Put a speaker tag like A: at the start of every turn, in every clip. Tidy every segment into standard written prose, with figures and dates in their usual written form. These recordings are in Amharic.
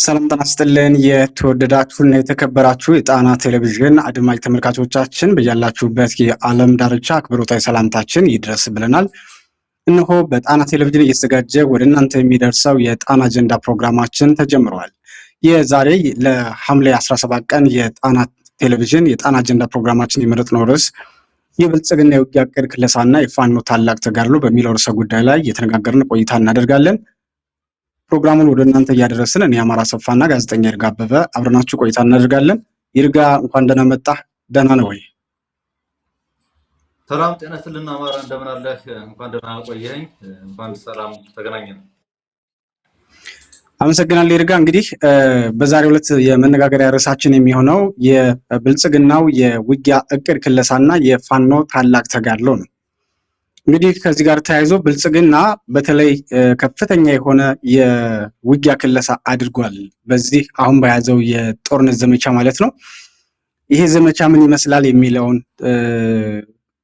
A: ሰላም ጤና ይስጥልን የተወደዳችሁና የተከበራችሁ የጣና ቴሌቪዥን አድማጭ ተመልካቾቻችን በያላችሁበት የዓለም ዳርቻ አክብሮታዊ ሰላምታችን ይድረስ ብለናል። እነሆ በጣና ቴሌቪዥን እየተዘጋጀ ወደ እናንተ የሚደርሰው የጣና አጀንዳ ፕሮግራማችን ተጀምሯል። የዛሬ ለሐምሌ 17 ቀን የጣና ቴሌቪዥን የጣና አጀንዳ ፕሮግራማችን የመረጥነው ርዕስ የብልጽግና የውጊያ ዕቅድ ክለሳና የፋኖ ታላቅ ተጋድሎ በሚለው ርዕሰ ጉዳይ ላይ እየተነጋገርን ቆይታ እናደርጋለን። ፕሮግራሙን ወደ እናንተ እያደረስን እኔ አማራ ሰፋና ጋዜጠኛ ይርጋ አበበ አብረናችሁ ቆይታ እናደርጋለን። ይርጋ እንኳን ደህና መጣህ። ደህና ነው ወይ?
B: ሰላም ጤና ይስጥልን አማራ፣ እንደምን አለህ? እንኳን ደህና ቆየኸኝ። እንኳን ሰላም ተገናኘን።
A: አመሰግናለሁ ይርጋ። እንግዲህ በዛሬው ዕለት የመነጋገሪያ ርዕሳችን የሚሆነው የብልጽግናው የውጊያ ዕቅድ ክለሳና የፋኖ ታላቅ ተጋድሎ ነው። እንግዲህ ከዚህ ጋር ተያይዞ ብልጽግና በተለይ ከፍተኛ የሆነ የውጊያ ክለሳ አድርጓል። በዚህ አሁን በያዘው የጦርነት ዘመቻ ማለት ነው። ይሄ ዘመቻ ምን ይመስላል የሚለውን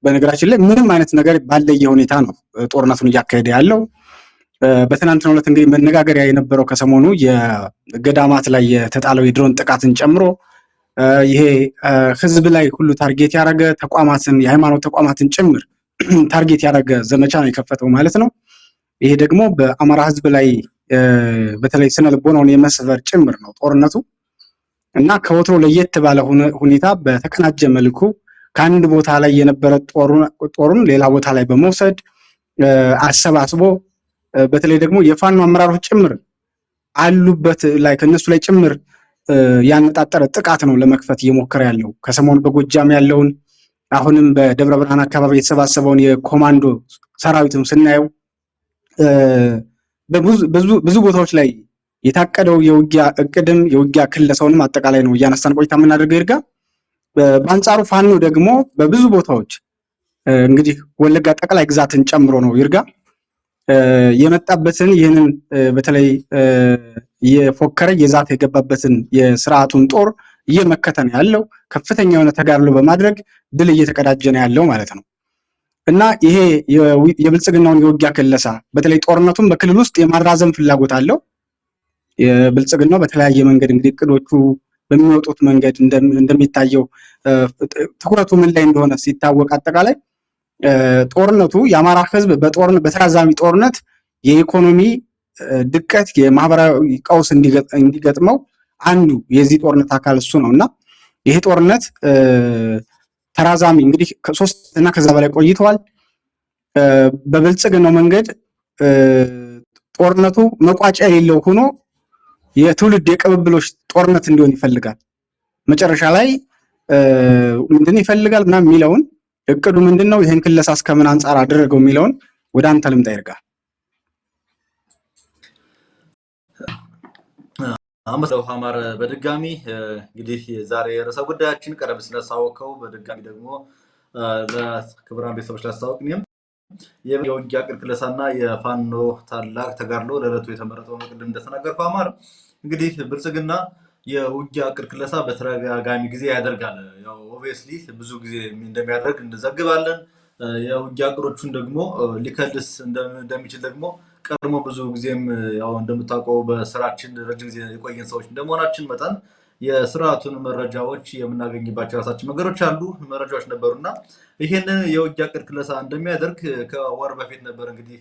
A: በነገራችን ላይ ምንም አይነት ነገር ባለየ ሁኔታ ነው ጦርነቱን እያካሄደ ያለው። በትናንትናው ዕለት እንግዲህ መነጋገሪያ የነበረው ከሰሞኑ የገዳማት ላይ የተጣለው የድሮን ጥቃትን ጨምሮ ይሄ ህዝብ ላይ ሁሉ ታርጌት ያደረገ ተቋማትን፣ የሃይማኖት ተቋማትን ጭምር ታርጌት ያደረገ ዘመቻ ነው የከፈተው ማለት ነው። ይሄ ደግሞ በአማራ ህዝብ ላይ በተለይ ስነ ልቦናውን የመስበር ጭምር ነው ጦርነቱ እና ከወትሮ ለየት ባለ ሁኔታ በተቀናጀ መልኩ ከአንድ ቦታ ላይ የነበረ ጦሩን ሌላ ቦታ ላይ በመውሰድ አሰባስቦ በተለይ ደግሞ የፋኖ አመራሮች ጭምር አሉበት ላይ ከነሱ ላይ ጭምር ያነጣጠረ ጥቃት ነው ለመክፈት እየሞከረ ያለው። ከሰሞኑ በጎጃም ያለውን አሁንም በደብረ ብርሃን አካባቢ የተሰባሰበውን የኮማንዶ ሰራዊትም ስናየው ብዙ ቦታዎች ላይ የታቀደው የውጊያ እቅድም የውጊያ ክለሳውንም አጠቃላይ ነው እያነሳን ቆይታ የምናደርገው ይርጋ። በአንጻሩ ፋኖ ደግሞ በብዙ ቦታዎች እንግዲህ ወለጋ ጠቅላይ ግዛትን ጨምሮ ነው ይርጋ የመጣበትን ይህንን በተለይ የፎከረ የዛት የገባበትን የስርዓቱን ጦር እየመከተ ነው ያለው። ከፍተኛ የሆነ ተጋድሎ በማድረግ ድል እየተቀዳጀ ነው ያለው ማለት ነው እና ይሄ የብልጽግናውን የውጊያ ክለሳ በተለይ ጦርነቱን በክልል ውስጥ የማራዘም ፍላጎት አለው። የብልጽግናው በተለያየ መንገድ እንግዲህ እቅዶቹ በሚወጡት መንገድ እንደሚታየው ትኩረቱ ምን ላይ እንደሆነ ሲታወቅ አጠቃላይ ጦርነቱ የአማራ ህዝብ በተራዛሚ ጦርነት የኢኮኖሚ ድቀት፣ የማህበራዊ ቀውስ እንዲገጥመው አንዱ የዚህ ጦርነት አካል እሱ ነው እና ይሄ ጦርነት ተራዛሚ እንግዲህ ከ3 እና ከዛ በላይ ቆይተዋል። በብልጽግናው መንገድ ጦርነቱ መቋጫ የሌለው ሆኖ የትውልድ የቅብብሎች ጦርነት እንዲሆን ይፈልጋል። መጨረሻ ላይ ምንድን ይፈልጋል እና የሚለውን እቅዱ ምንድነው፣ ይሄን ክለሳ እስከምን አንጻር አደረገው የሚለውን ወደ አንተ ልምጣ ይርጋ።
B: አመሰግናለሁ አማረ። በድጋሚ እንግዲህ ዛሬ ርዕሰ ጉዳያችን ቀደም ስለሳወቀው በድጋሚ ደግሞ ለክቡራን ቤተሰቦች ላስታውቅኝም የውጊያ ዕቅድ ክለሳና የፋኖ ታላቅ ተጋድሎ ለዕለቱ የተመረጠው ነው። ቅድም እንደተናገርኩ አማረ እንግዲህ ብልጽግና የውጊያ ዕቅድ ክለሳ በተደጋጋሚ ጊዜ ያደርጋል። ያው ኦብቪየስሊ ብዙ ጊዜ እንደሚያደርግ እንዘግባለን። የውጊያ ዕቅዶቹን ደግሞ ሊከልስ እንደሚችል ደግሞ ቀድሞ ብዙ ጊዜም ያው እንደምታውቀው በስራችን ረጅም ጊዜ የቆየን ሰዎች እንደመሆናችን መጠን የስርዓቱን መረጃዎች የምናገኝባቸው የራሳችን መረጃዎች ነበሩና ይሄንን የውጊያ ዕቅድ ክለሳ እንደሚያደርግ ከወር በፊት ነበር እንግዲህ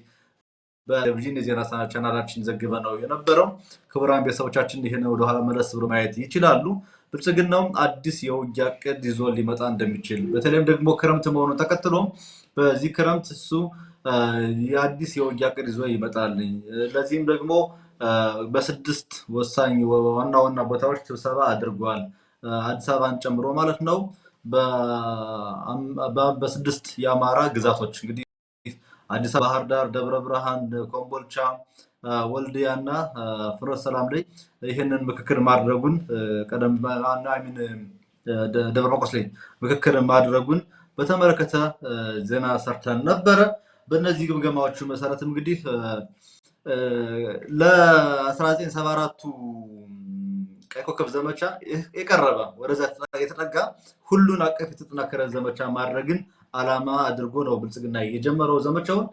B: በቴሌቪዥን የዜና ቻናላችን ዘግበ ነው የነበረው። ክቡራን ቤተሰቦቻችን ይሄን ወደ ኋላ መለስ ብሎ ማየት ይችላሉ። ብልጽግናው አዲስ የውጊያ ዕቅድ ይዞ ሊመጣ እንደሚችል በተለይም ደግሞ ክረምት መሆኑን ተከትሎ በዚህ ክረምት እሱ የአዲስ የውጊያ ዕቅድ ይዞ ይመጣል። ለዚህም ደግሞ በ6 ወሳኝ ዋና ቦታዎች ስብሰባ አድርጓል። አዲስ አበባን ጨምሮ ማለት ነው። በ6 የአማራ ግዛቶች እንግዲህ አዲስ አበባ፣ ባህር ዳር፣ ደብረ ብርሃን፣ ኮምቦልቻ፣ ወልዲያና ፍኖተ ሰላም ላይ ይህንን ምክክር ማድረጉን ቀደም ደብረ ማርቆስ ላይ ምክክር ማድረጉን በተመለከተ ዜና ሰርተን ነበረ። በእነዚህ ግምገማዎቹ መሰረት እንግዲህ ለ1974ቱ ቀይ ኮከብ ዘመቻ የቀረበ ወደዛ የተጠጋ ሁሉን አቀፍ የተጠናከረ ዘመቻ ማድረግን ዓላማ አድርጎ ነው ብልጽግና የጀመረው። ዘመቻውን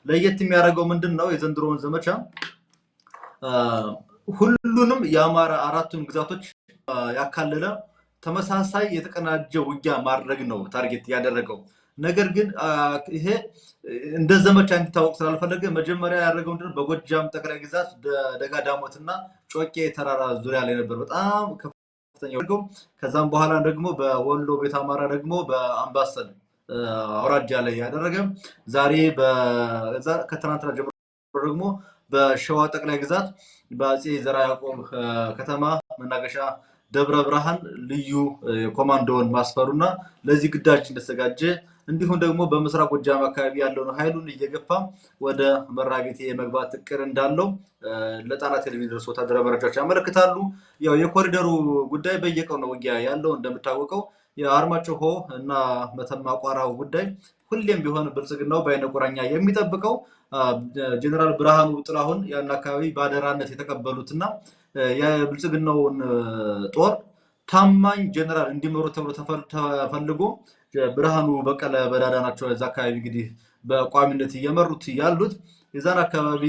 B: ለየት የሚያደርገው ምንድነው? የዘንድሮውን ዘመቻ ሁሉንም የአማራ አራቱን ግዛቶች ያካለለ ተመሳሳይ የተቀናጀ ውጊያ ማድረግ ነው ታርጌት ያደረገው። ነገር ግን ይሄ እንደ ዘመቻ እንዲታወቅ ስላልፈለገ መጀመሪያ ያደረገው ምንድነው በጎጃም ጠቅላይ ግዛት ደጋ ዳሞትና ጮቄ ተራራ ዙሪያ ላይ ነበር በጣም ከፍተኛ ያደረገው። ከዛም በኋላ ደግሞ በወሎ ቤት አማራ ደግሞ በአምባሰል አውራጃ ላይ ያደረገ ዛሬ ከትናንትና ጀምሮ ደግሞ በሸዋ ጠቅላይ ግዛት በአፄ ዘርዓ ያዕቆብ ከተማ መናገሻ ደብረ ብርሃን ልዩ ኮማንዶውን ማስፈሩና ለዚህ ግዳጅ እንደተዘጋጀ እንዲሁም ደግሞ በምስራቅ ጎጃም አካባቢ ያለውን ኃይሉን እየገፋ ወደ መራቤቴ የመግባት እቅድ እንዳለው ለጣና ቴሌቪዥን ደርሶ ወታደራዊ መረጃዎች ያመለክታሉ። ያው የኮሪደሩ ጉዳይ በየቀኑ ነው ውጊያ ያለው እንደምታወቀው። የአርማጭሆ እና መተማ ቋራው ጉዳይ ሁሌም ቢሆን ብልጽግናው በአይነ ቁራኛ የሚጠብቀው ጀነራል ብርሃኑ ጥላሁን ያን አካባቢ በአደራነት የተቀበሉትና የብልጽግናውን ጦር ታማኝ ጀነራል እንዲመሩ ተብሎ ተፈልጎ ብርሃኑ በቀለ በዳዳ ናቸው እዛ አካባቢ እንግዲህ በቋሚነት እየመሩት ያሉት የዛን አካባቢ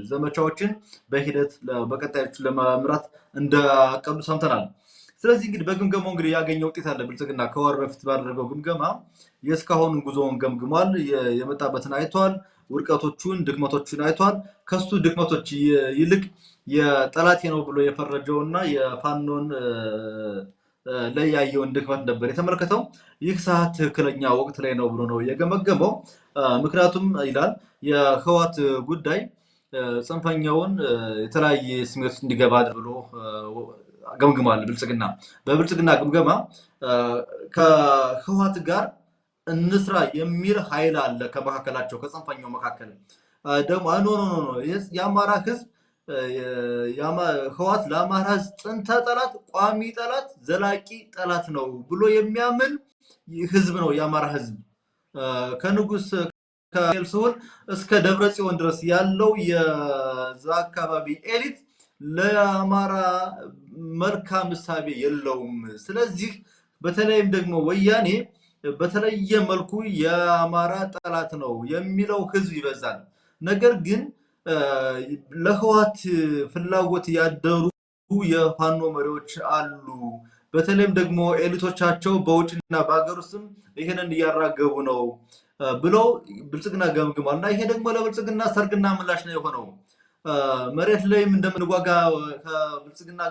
B: ዘመቻዎችን በሂደት በቀጣዮቹ ለመምራት እንዳቀዱ ሰምተናል። ስለዚህ እንግዲህ በግምገማው እንግዲህ ያገኘው ውጤት አለ። ብልጽግና ከወር በፊት ባደረገው ግምገማ የእስካሁን ጉዞውን ገምግሟል። የመጣበትን አይቷል። ውድቀቶቹን፣ ድክመቶቹን አይቷል። ከሱ ድክመቶች ይልቅ የጠላቴ ነው ብሎ የፈረጀውና የፋኖን ላይ ያየውን ድክመት ነበር የተመለከተው። ይህ ሰዓት ትክክለኛ ወቅት ላይ ነው ብሎ ነው የገመገመው። ምክንያቱም ይላል የህወሓት ጉዳይ ጽንፈኛውን የተለያየ ስሜት እንዲገባ ብሎ ገምግሟል። ብልጽግና በብልጽግና ግምገማ ከህወሓት ጋር እንስራ የሚል ኃይል አለ ከመካከላቸው ከጽንፈኛው መካከል ደግሞ የአማራ ህዝብ ህወሓት ለአማራ ህዝብ ጥንተ ጠላት፣ ቋሚ ጠላት፣ ዘላቂ ጠላት ነው ብሎ የሚያምን ህዝብ ነው የአማራ ህዝብ። ከንጉስ ከኤልስሁን እስከ ደብረ ጽዮን ድረስ ያለው የዛ አካባቢ ኤሊት ለአማራ መልካም እሳቤ የለውም። ስለዚህ በተለይም ደግሞ ወያኔ በተለየ መልኩ የአማራ ጠላት ነው የሚለው ህዝብ ይበዛል። ነገር ግን ለህወሓት ፍላጎት ያደሩ የፋኖ መሪዎች አሉ። በተለይም ደግሞ ኤሊቶቻቸው በውጭና በሀገር ውስጥም ይህንን እያራገቡ ነው ብለው ብልጽግና ገምግሟል። እና ይሄ ደግሞ ለብልጽግና ሰርግና ምላሽ ነው የሆነው። መሬት ላይም እንደምንዋጋ ከብልጽግና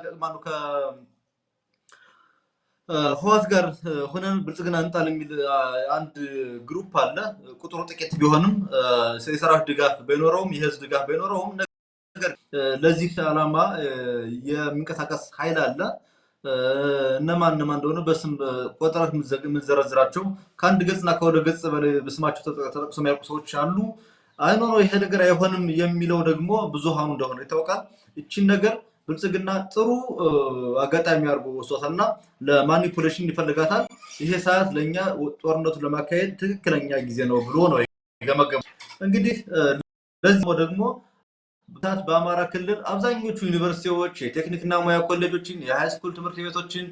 B: ከህወሓት ጋር ሆነን ብልጽግና እንጣል የሚል አንድ ግሩፕ አለ። ቁጥሩ ጥቂት ቢሆንም የሰራዊት ድጋፍ ባይኖረውም የህዝብ ድጋፍ ባይኖረውም ነገር ለዚህ ዓላማ የሚንቀሳቀስ ኃይል አለ። እነማን እንደሆነ በስም ቆጠራት የምንዘረዝራቸው ከአንድ ገጽና ከሁለት ገጽ በላይ በስማቸው ተጠቅሶ የሚያውቁ ሰዎች አሉ። አይኖ ይሄ ነገር አይሆንም የሚለው ደግሞ ብዙሃኑ እንደሆነ ይታወቃል። እቺን ነገር ብልጽግና ጥሩ አጋጣሚ አድርጎ ወስዷታልና ለማኒፑሌሽን ይፈልጋታል። ይሄ ሰዓት ለኛ ጦርነቱን ለማካሄድ ትክክለኛ ጊዜ ነው ብሎ ነው የገመገመው። እንግዲህ ለዚህ ደግሞ በአማራ ክልል አብዛኞቹ ዩኒቨርሲቲዎች፣ የቴክኒክና ሙያ ኮሌጆችን፣ የሃይስኩል ትምህርት ቤቶችን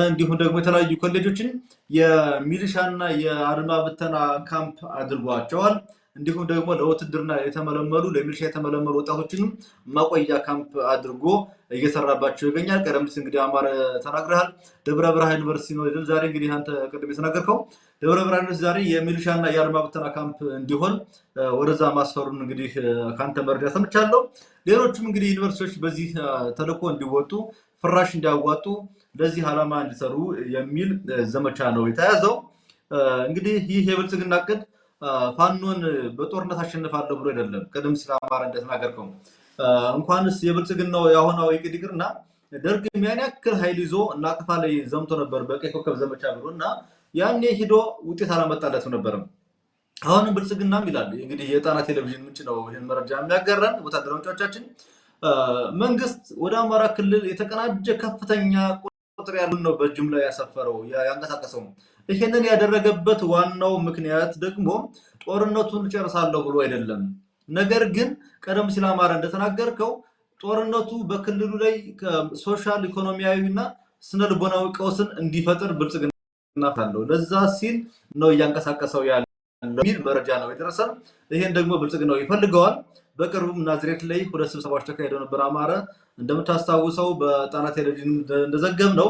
B: እንዲሁም ደግሞ የተለያዩ ኮሌጆችን የሚሊሻና የአድማ ብተና ካምፕ አድርጓቸዋል። እንዲሁም ደግሞ ለውትድርና የተመለመሉ ለሚሊሻ የተመለመሉ ወጣቶችንም ማቆያ ካምፕ አድርጎ እየሰራባቸው ይገኛል። ቀደም ሲል እንግዲህ አማረ ተናግረሃል። ደብረ ብርሃን ዩኒቨርሲቲ ነው ዛሬ እንግዲህ አንተ ቅድም የተናገርከው ደብረ ብርሃን ዩኒቨርሲቲ ዛሬ የሚሊሻና የአድማ ብተና ካምፕ እንዲሆን ወደዛ ማስፈሩን እንግዲህ ከአንተ መረጃ ሰምቻለሁ። ሌሎችም እንግዲህ ዩኒቨርሲቲዎች በዚህ ተልዕኮ እንዲወጡ ፍራሽ እንዲያዋጡ ለዚህ ዓላማ እንዲሰሩ የሚል ዘመቻ ነው የተያዘው። እንግዲህ ይህ የብልጽግና እቅድ ፋኖን በጦርነት አሸንፋለሁ ብሎ አይደለም። ቀደም ሲል አማራ እንደተናገርከው እንኳንስ የብልጽግናው የአሁናዊ እቅድ ይቅርና ደርግም ያን ያክል ኃይል ይዞ ናቅፋ ላይ ዘምቶ ነበር በቀይ ኮከብ ዘመቻ ብሎ እና ያኔ ሂዶ ውጤት አላመጣለትም ነበርም። አሁንም ብልጽግናም ይላል እንግዲህ የጣና ቴሌቪዥን ምንጭ ነው ይህን መረጃ የሚያጋራን ወታደራዊ ምንጮቻችን መንግስት ወደ አማራ ክልል የተቀናጀ ከፍተኛ ቁጥር ያሉን ነው በጅምላ ያሰፈረው ያንቀሳቀሰው። ይሄንን ያደረገበት ዋናው ምክንያት ደግሞ ጦርነቱን ጨርሳለሁ ብሎ አይደለም። ነገር ግን ቀደም ሲል አማራ እንደተናገርከው ጦርነቱ በክልሉ ላይ ሶሻል ኢኮኖሚያዊና ስነልቦናዊ ቀውስን እንዲፈጥር ብልጽግና አለው። ለዛ ሲል ነው እያንቀሳቀሰው ያለ የሚል መረጃ ነው የደረሰን። ይሄን ደግሞ ብልጽግናው ይፈልገዋል። በቅርቡም ናዝሬት ላይ 2 ስብሰባዎች ተካሂደው ነበር። አማረ እንደምታስታውሰው በጣና ቴሌቪዥን እንደዘገብ ነው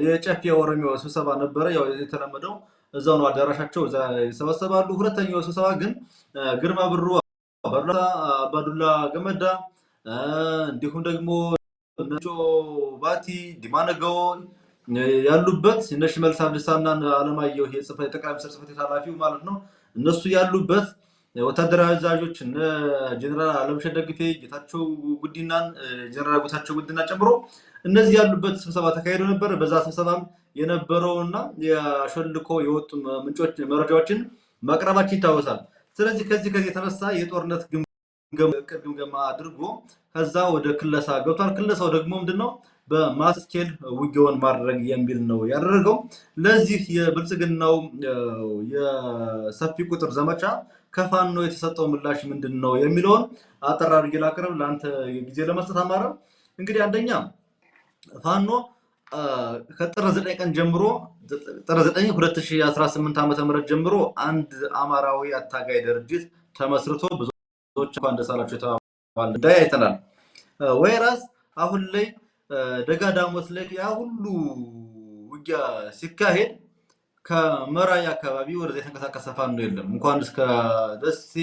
B: የጨፌ ኦሮሚዮ ስብሰባ ነበረ። ያው የተለመደው እዛው ነው አዳራሻቸው፣ እዛ ይሰበሰባሉ። ሁለተኛው ስብሰባ ግን ግርማ ብሩ፣ አባዱላ ገመዳ እንዲሁም ደግሞ ነጮ ባቲ፣ ዲማነጋው ያሉበት እነ ሽመልስ አብዲሳና አለማየሁ ጠቅላይ ሚኒስትር ጽሕፈት ቤት ኃላፊው ማለት ነው እነሱ ያሉበት ወታደራዊ አዛዦች እነ ጀነራል አለምሸት ደግፌ፣ ጌታቸው ጉዲናን ጀነራል ጌታቸው ጉዲና ጨምሮ እነዚህ ያሉበት ስብሰባ ተካሂዶ ነበር። በዛ ስብሰባም የነበረውና ያሾልኮ የወጡ ምንጮች መረጃዎችን ማቅረባችን ይታወሳል። ስለዚህ ከዚህ የተነሳ የጦርነት ግምገማ አድርጎ ከዛ ወደ ክለሳ ገብቷል። ክለሳው ደግሞ ምንድነው በማስኬል ውጊያውን ማድረግ የሚል ነው ያደረገው። ለዚህ የብልጽግናው የሰፊ ቁጥር ዘመቻ ከፋኖ የተሰጠው ምላሽ ምንድን ነው የሚለውን አጠር አድርጌ ላቅርብ ለአንተ ጊዜ ለመስጠት አማረ። እንግዲህ አንደኛ ፋኖ ከጥር 9 ቀን ጀምሮ ጥር 9 2018 ዓ.ም ጀምሮ አንድ አማራዊ አታጋይ ድርጅት ተመስርቶ ብዙዎች እንኳን ደስ አላችሁ የተባለ ጉዳይ አይተናል። ወይራስ አሁን ላይ ደጋዳሞት ላይ ያ ሁሉ ውጊያ ሲካሄድ ከመራይ አካባቢ ወደዛ የተንቀሳቀሰ ፋኖ የለም። እንኳን እስከ ደሴ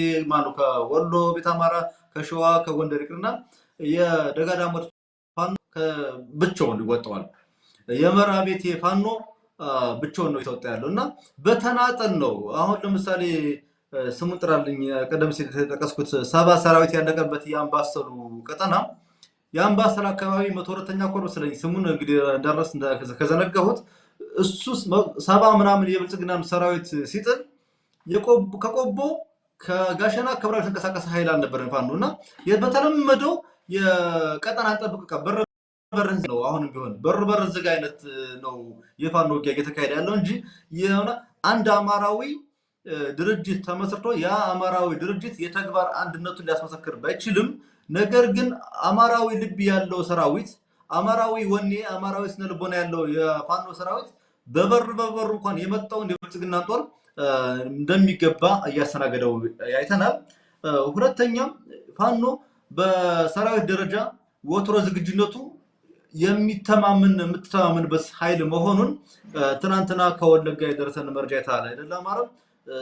B: ከወሎ ቤት አማራ ከሸዋ ከጎንደር ይቅርና የደጋዳሞት ፋኖ ብቻውን ይወጣዋል። የመራ ቤት ፋኖ ብቻውን ነው የተወጣ ያለው እና በተናጠል ነው። አሁን ለምሳሌ ስሙን ጥራልኝ፣ ቀደም ሲል የተጠቀስኩት 70 ሰራዊት ያለቀበት የአምባሰሉ ቀጠና የአምባሰል አካባቢ 102ኛ ኮር ስለኝ ስሙን እንግዲህ እንዳረስ ከዘነጋሁት እሱ 70 ምናምን የብልጽግናን ሰራዊት ሲጥል ከቆቦ ከጋሸና ከብራው ተንቀሳቀሰ ኃይል አልነበረም ፋኖ እና በተለመደው የቀጠና ጠብቅ በርበርዝ ነው። አሁንም ቢሆን በርበርዝ ጋር አይነት ነው የፋኖ ውጊያ እየተካሄደ ያለው እንጂ የሆነ አንድ አማራዊ ድርጅት ተመስርቶ ያ አማራዊ ድርጅት የተግባር አንድነቱን ሊያስመሰክር ባይችልም ነገር ግን አማራዊ ልብ ያለው ሰራዊት፣ አማራዊ ወኔ፣ አማራዊ ስነልቦና ያለው የፋኖ ሰራዊት በበር እንኳን የመጣው የብልጽግና ጦር እንደሚገባ እያስተናገደው አይተናል። ሁለተኛም ፋኖ በሰራዊት ደረጃ ወትሮ ዝግጁነቱ የምትተማመንበት ኃይል መሆኑን ትናንትና ከወለጋ የደረሰን መረጃ ይታል አይደል? አማራ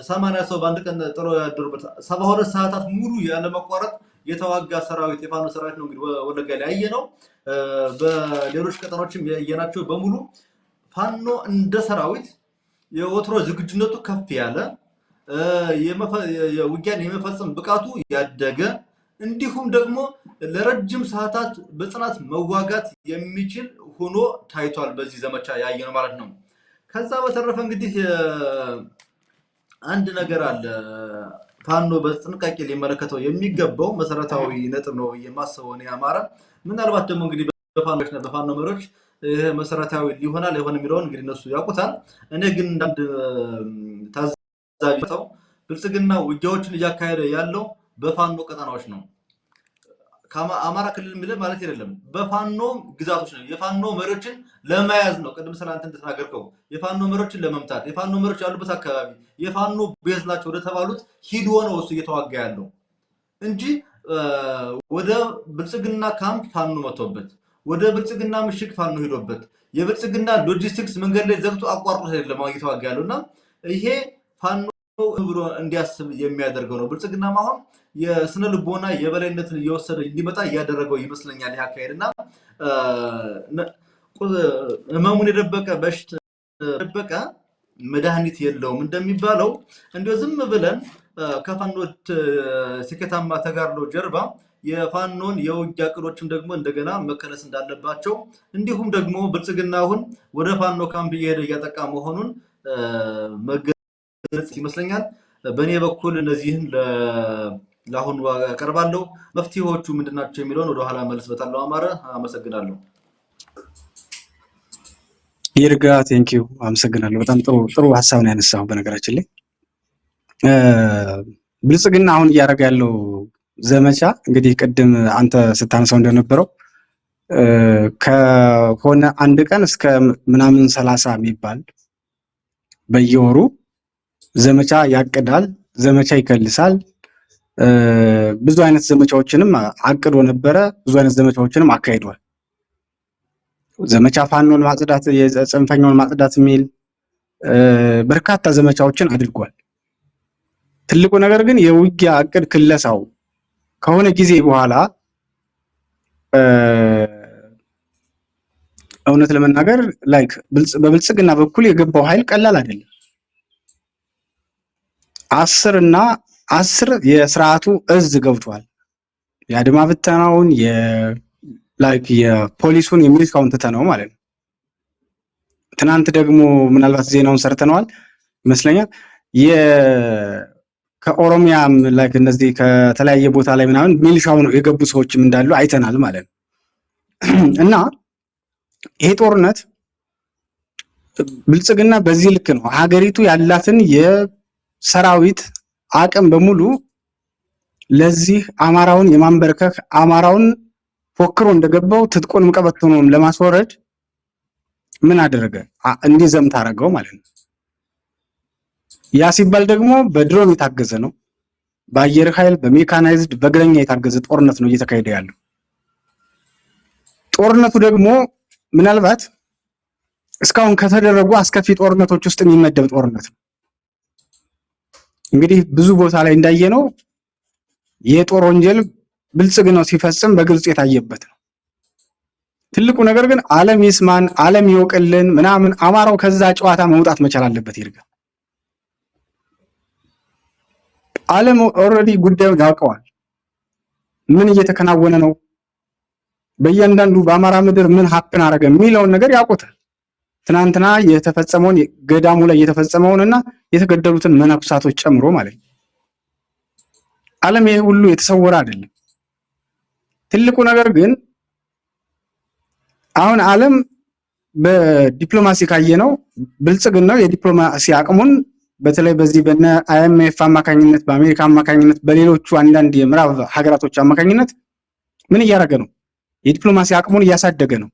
B: 80 ሰው በአንድ ቀን ጥሎ ያደሩበት 72 ሰዓታት ሙሉ ያለመቋረጥ የተዋጋ ሰራዊት የፋኖ ሰራዊት ነው እንግዲህ ወለጋ ላይ ያየነው። በሌሎች ቀጠናዎችም ያየናቸው በሙሉ ፋኖ እንደ ሰራዊት የወትሮ ዝግጁነቱ ከፍ ያለ የውጊያን የመፈጸም ብቃቱ ያደገ እንዲሁም ደግሞ ለረጅም ሰዓታት በጽናት መዋጋት የሚችል ሆኖ ታይቷል። በዚህ ዘመቻ ያየነው ማለት ነው። ከዛ በተረፈ እንግዲህ አንድ ነገር አለ ፋኖ በጥንቃቄ ሊመለከተው የሚገባው መሰረታዊ ነጥብ ነው የማስበው እኔ አማራ። ምናልባት ደግሞ እንግዲህ በፋኖ መሪዎች ይሄ መሰረታዊ ሊሆናል አይሆን የሚለውን እንግዲህ እነሱ ያውቁታል። እኔ ግን አንድ ታዛቢ ነው ብልጽግና ውጊያዎችን እያካሄደ ያለው በፋኖ ቀጠናዎች ነው። ከአማራ ክልል የሚል ማለት አይደለም፣ በፋኖ ግዛቶች ነው። የፋኖ መሪዎችን ለመያዝ ነው። ቅድም ስላንተ እንደተናገርከው የፋኖ መሪዎችን ለመምታት የፋኖ መሪዎች ያሉበት አካባቢ የፋኖ ቤዝ ናቸው ወደ ተባሉት ሂዶ ነው እሱ እየተዋጋ ያለው እንጂ ወደ ብልጽግና ካምፕ ፋኖ መጥቶበት ወደ ብልጽግና ምሽግ ፋኖ ሄዶበት የብልጽግና ሎጂስቲክስ መንገድ ላይ ዘግቶ አቋርጦት አይደለም እየተዋጋ ያለውና ይሄ ፋኖ ብሎ እንዲያስብ የሚያደርገው ነው። ብልጽግና አሁን የስነ ልቦና የበላይነትን እየወሰደ እንዲመጣ እያደረገው ይመስለኛል። ይህ አካሄድና ህመሙን የደበቀ በሽታ የደበቀ መድኃኒት የለውም እንደሚባለው እንዲሁ ዝም ብለን ከፋኖ ስኬታማ ተጋድሎ ጀርባ የፋኖን የውጊያ ዕቅዶችም ደግሞ እንደገና መከለስ እንዳለባቸው እንዲሁም ደግሞ ብልጽግና አሁን ወደ ፋኖ ካምፕ እየሄደ እያጠቃ መሆኑን መገለጽ ይመስለኛል። በእኔ በኩል እነዚህን ለአሁኑ አቀርባለሁ። መፍትሄዎቹ ምንድናቸው የሚለውን ወደ ኋላ መልስበታለሁ። አማረ አመሰግናለሁ።
A: ይርጋ ቴንኪው አመሰግናለሁ። በጣም ጥሩ ሀሳብ ነው ያነሳው። በነገራችን ላይ ብልጽግና አሁን እያደረገ ያለው ዘመቻ እንግዲህ ቅድም አንተ ስታነሳው እንደነበረው ከሆነ አንድ ቀን እስከ ምናምን 30 የሚባል በየወሩ ዘመቻ ያቅዳል፣ ዘመቻ ይከልሳል። ብዙ አይነት ዘመቻዎችንም አቅዶ ነበረ። ብዙ አይነት ዘመቻዎችንም አካሂዷል። ዘመቻ ፋኖን ማጽዳት፣ የጽንፈኛውን ማጽዳት የሚል በርካታ ዘመቻዎችን አድርጓል። ትልቁ ነገር ግን የውጊያ እቅድ ክለሳው ከሆነ ጊዜ በኋላ እውነት ለመናገር ላይክ በብልጽግና በኩል የገባው ኃይል ቀላል አይደለም። 10 የስርዓቱ እዝ ገብቷል። የአድማ ብተናውን የፖሊሱን የሚሊሻውን ትተነው ማለት ነው። ትናንት ደግሞ ምናልባት ዜናውን ሰርተነዋል ይመስለኛል። ከኦሮሚያም ላይክ እነዚህ ከተለያየ ቦታ ላይ ምናምን ሚሊሻውን የገቡ ሰዎችም እንዳሉ አይተናል ማለት ነው። እና ይሄ ጦርነት ብልጽግና በዚህ ልክ ነው ሀገሪቱ ያላትን የሰራዊት አቅም በሙሉ ለዚህ አማራውን የማንበርከክ አማራውን ፎክሮ እንደገባው ትጥቁንም ቀበቶንም ለማስወረድ ምን አደረገ? እንዲዘምት አደረገው ማለት ነው። ያ ሲባል ደግሞ በድሮን የታገዘ ነው፣ በአየር ኃይል፣ በሜካናይዝድ፣ በእግረኛ የታገዘ ጦርነት ነው እየተካሄደ ያለው። ጦርነቱ ደግሞ ምናልባት እስካሁን ከተደረጉ አስከፊ ጦርነቶች ውስጥ የሚመደብ ጦርነት ነው። እንግዲህ ብዙ ቦታ ላይ እንዳየነው የጦር ወንጀል ብልጽግናው ሲፈጽም በግልጽ የታየበት ነው። ትልቁ ነገር ግን ዓለም ይስማን፣ ዓለም ይወቅልን ምናምን አማራው ከዛ ጨዋታ መውጣት መቻል አለበት። ይርጋ ዓለም ኦልሬዲ ጉዳዩን ያውቀዋል። ምን እየተከናወነ ነው፣ በእያንዳንዱ በአማራ ምድር ምን ሀፕን አረገ የሚለውን ነገር ያውቁታል። ትናንትና የተፈጸመውን ገዳሙ ላይ የተፈጸመውንና የተገደሉትን መነኩሳቶች ጨምሮ ማለት ነው። ዓለም ይሄ ሁሉ የተሰወረ አይደለም። ትልቁ ነገር ግን አሁን ዓለም በዲፕሎማሲ ካየነው ብልጽግናው የዲፕሎማሲ አቅሙን በተለይ በዚህ በነ አይኤምኤፍ አማካኝነት፣ በአሜሪካ አማካኝነት፣ በሌሎቹ አንዳንድ የምዕራብ ሀገራቶች አማካኝነት ምን እያደረገ ነው? የዲፕሎማሲ አቅሙን እያሳደገ ነው።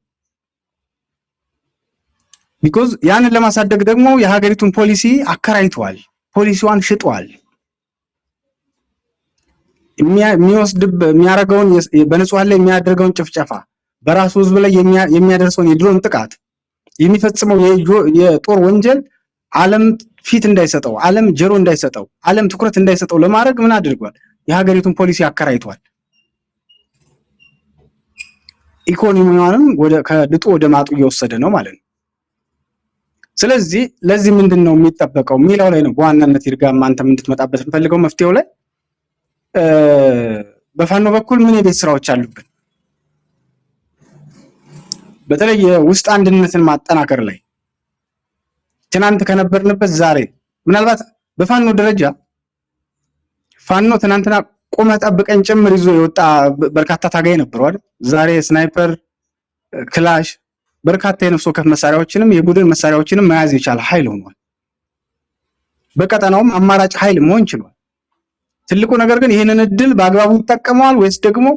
A: ቢኮዝ ያንን ለማሳደግ ደግሞ የሀገሪቱን ፖሊሲ አከራይቷል፣ ፖሊሲዋን ሽጧል። የሚያደርገውን በንጹሃን ላይ የሚያደርገውን ጭፍጨፋ፣ በራሱ ህዝብ ላይ የሚያደርሰውን የድሮን ጥቃት፣ የሚፈጽመው የጦር ወንጀል ዓለም ፊት እንዳይሰጠው፣ ዓለም ጆሮ እንዳይሰጠው፣ ዓለም ትኩረት እንዳይሰጠው ለማድረግ ምን አድርጓል? የሀገሪቱን ፖሊሲ አከራይቷል። ኢኮኖሚዋንም ከድጡ ወደ ማጡ እየወሰደ ነው ማለት ነው። ስለዚህ ለዚህ ምንድን ነው የሚጠበቀው የሚለው ላይ ነው በዋናነት ይርጋም አንተም እንድትመጣበት የምፈልገው መፍትሄው ላይ። በፋኖ በኩል ምን የቤት ስራዎች አሉብን? በተለይ የውስጥ አንድነትን ማጠናከር ላይ ትናንት ከነበርንበት ዛሬ ምናልባት በፋኖ ደረጃ ፋኖ ትናንትና ቆመ ጠብቀኝ ጭምር ይዞ የወጣ በርካታ ታጋይ ነበሩ አይደል? ዛሬ ስናይፐር፣ ክላሽ፣ በርካታ የነፍስ ወከፍ መሳሪያዎችንም የቡድን መሳሪያዎችንም መያዝ የቻለ ኃይል ሆኗል። በቀጠናውም አማራጭ ኃይል መሆን ችሏል። ትልቁ ነገር ግን ይህንን እድል በአግባቡ ይጠቀመዋል ወይስ ደግሞ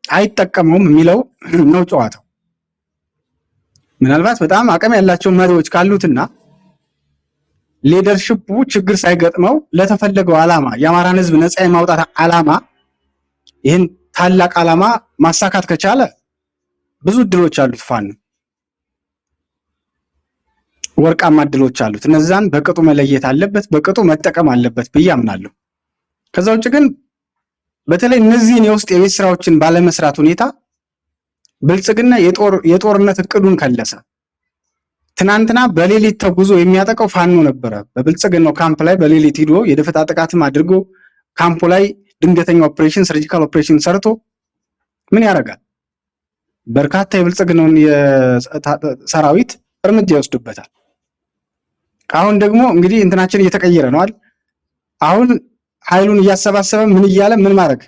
A: አይጠቀመውም የሚለው ነው ጨዋታው። ምናልባት በጣም አቅም ያላቸው መሪዎች ካሉትና ሊደርሺፑ ችግር ሳይገጥመው ለተፈለገው ዓላማ የአማራን ሕዝብ ነፃ የማውጣት ዓላማ ይህን ታላቅ ዓላማ ማሳካት ከቻለ ብዙ እድሎች አሉት። ፋኖ ወርቃማ እድሎች አሉት። እነዛን በቅጡ መለየት አለበት፣ በቅጡ መጠቀም አለበት ብዬ አምናለሁ። ከዛ ውጭ ግን በተለይ እነዚህን የውስጥ የቤት ስራዎችን ባለመስራት ሁኔታ ብልጽግና የጦርነት እቅዱን ከለሰ። ትናንትና በሌሊት ተጉዞ የሚያጠቀው ፋኖ ነበረ። በብልጽግናው ካምፕ ላይ በሌሊት ሂዶ የደፈጣ ጥቃትም አድርጎ ካምፑ ላይ ድንገተኛ ኦፕሬሽን፣ ሰርጂካል ኦፕሬሽን ሰርቶ ምን ያደርጋል? በርካታ የብልጽግናውን ሰራዊት እርምጃ ይወስድበታል። አሁን ደግሞ እንግዲህ እንትናችን እየተቀየረ ነው አይደል? አሁን ኃይሉን እያሰባሰበ ምን እያለ ምን ማድረግ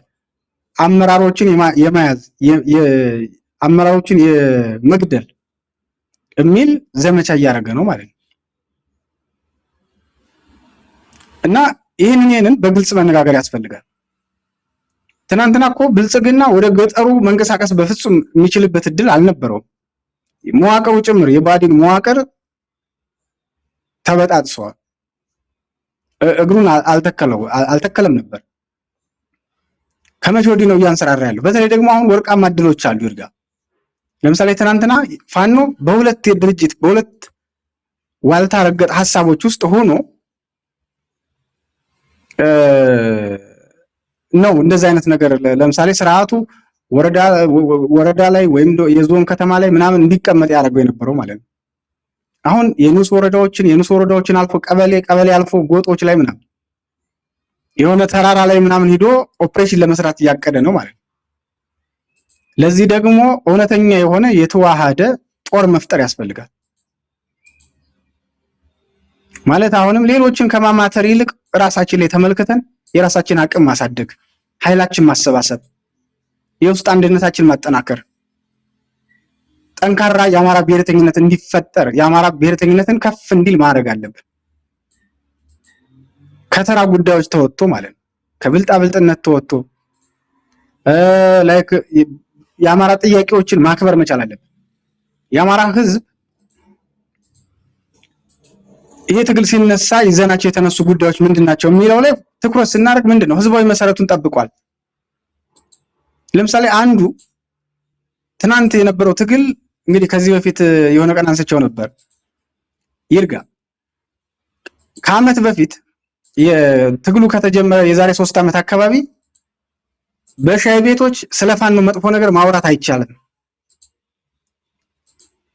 A: አመራሮችን የመያዝ አመራሮችን የመግደል የሚል ዘመቻ እያደረገ ነው ማለት ነው። እና ይህንን በግልጽ መነጋገር ያስፈልጋል። ትናንትና እኮ ብልጽግና ወደ ገጠሩ መንቀሳቀስ በፍጹም የሚችልበት እድል አልነበረውም። መዋቅሩ ጭምር የባዲን መዋቅር ተበጣጥሷል። እግሩን አልተከለም ነበር። ከመቼ ወዲህ ነው እያንሰራራ ያለው? በተለይ ደግሞ አሁን ወርቃማ እድሎች አሉ ይርጋ። ለምሳሌ ትናንትና ፋኖ በሁለት ዋልታ ረገጥ ሀሳቦች ውስጥ ሆኖ ነው እንደዚህ አይነት ነገር ለምሳሌ ስርዓቱ ወረዳ ላይ ወይም የዞን ከተማ ላይ ምናምን እንዲቀመጥ ያደርገው የነበረው ማለት ነው። አሁን የንዑስ ወረዳዎችን አልፎ ቀበሌ አልፎ ጎጦች ላይ ምናምን የሆነ ተራራ ላይ ምናምን ሂዶ ኦፕሬሽን ለመስራት እያቀደ ነው ማለት ነው። ለዚህ ደግሞ እውነተኛ የሆነ የተዋሃደ ጦር መፍጠር ያስፈልጋል ማለት አሁንም ሌሎችን ከማማተር ይልቅ ራሳችን ላይ ተመልክተን የራሳችን አቅም ማሳደግ፣ ኃይላችን ማሰባሰብ፣ የውስጥ አንድነታችን ማጠናከር፣ ጠንካራ የአማራ ብሔርተኝነት እንዲፈጠር የአማራ ብሔርተኝነትን ከፍ እንዲል ማድረግ አለብን። ከተራ ጉዳዮች ተወጥቶ ማለት ነው። ከብልጣብልጥነት ተወጥቶ ላይክ የአማራ ጥያቄዎችን ማክበር መቻል አለብን። የአማራ ህዝብ ይሄ ትግል ሲነሳ ይዘናቸው የተነሱ ጉዳዮች ምንድናቸው የሚለው ላይ ትኩረት ስናደርግ ምንድነው ህዝባዊ መሰረቱን ጠብቋል። ለምሳሌ አንዱ ትናንት የነበረው ትግል እንግዲህ ከዚህ በፊት የሆነ ቀን አንስቼው ነበር። ይርጋ ከዓመት በፊት የትግሉ ከተጀመረ የዛሬ 3 ዓመት አካባቢ በሻይ ቤቶች ስለፋኖ መጥፎ ነገር ማውራት አይቻልም።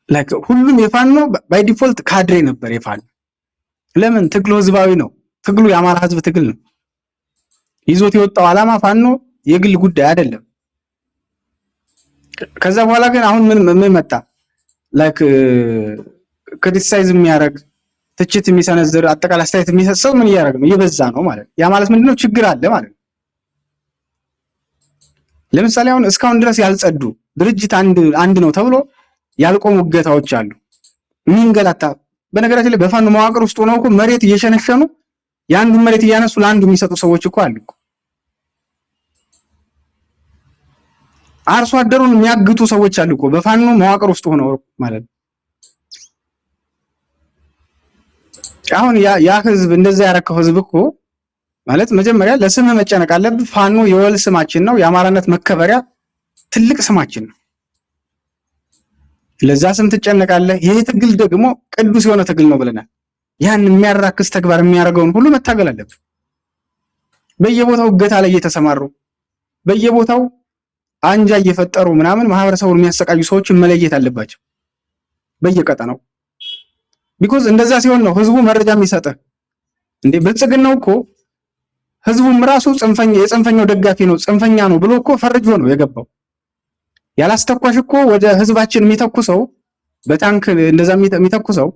A: ላይክ ሁሉም የፋኖ ባይ ዲፎልት ካድሬ ነበር የፋኖ። ለምን? ትግሉ ህዝባዊ ነው። ትግሉ የአማራ ህዝብ ትግል ነው። ይዞት የወጣው ዓላማ ፋኖ የግል ጉዳይ አይደለም። ከዛ በኋላ ግን አሁን ምን መጣ? ላይክ ክሪቲሳይዝ የሚያደርግ ትችት የሚሰነዝር አጠቃላይ አስተያየት የሚሰጥ ምን እያደረገ ነው? እየበዛ ነው ማለት ነው። ያ ማለት ምንድነው? ችግር አለ ማለት ነው። ለምሳሌ አሁን እስካሁን ድረስ ያልጸዱ ድርጅት አንድ ነው ተብሎ ያልቆሙ እገታዎች አሉ። የሚንገላታ በነገራችን ላይ በፋኖ መዋቅር ውስጥ ሆነው እኮ መሬት እየሸነሸኑ የአንዱን መሬት እያነሱ ለአንዱ የሚሰጡ ሰዎች እኮ አሉ። አርሶ አደሩን የሚያግቱ ሰዎች አሉ እኮ በፋኖ መዋቅር ውስጥ ሆነው ማለት ነው። አሁን ያ ህዝብ እንደዛ ያረከው ህዝብ እኮ ማለት መጀመሪያ ለስምህ መጨነቅ አለብህ። ፋኖ የወል ስማችን ነው፣ የአማራነት መከበሪያ ትልቅ ስማችን ነው። ለዛ ስም ትጨነቃለህ። ይሄ ትግል ደግሞ ቅዱስ የሆነ ትግል ነው ብለናል። ያን የሚያራክስ ተግባር የሚያደርገውን ሁሉ መታገል አለብህ። በየቦታው እገታ ላይ እየተሰማሩ በየቦታው አንጃ እየፈጠሩ ምናምን ማህበረሰቡን የሚያሰቃዩ ሰዎችን መለየት አለባቸው በየቀጠናው። ቢኮዝ እንደዛ ሲሆን ነው ህዝቡ መረጃ የሚሰጥህ። እንዴ ብልጽግናው እኮ ህዝቡም ራሱ የጽንፈኛው ደጋፊ ነው ጽንፈኛ ነው ብሎ እኮ ፈርጆ ነው የገባው። ያላስተኳሽ እኮ ወደ ህዝባችን የሚተኩሰው በታንክ እንደዛ የሚተኩሰው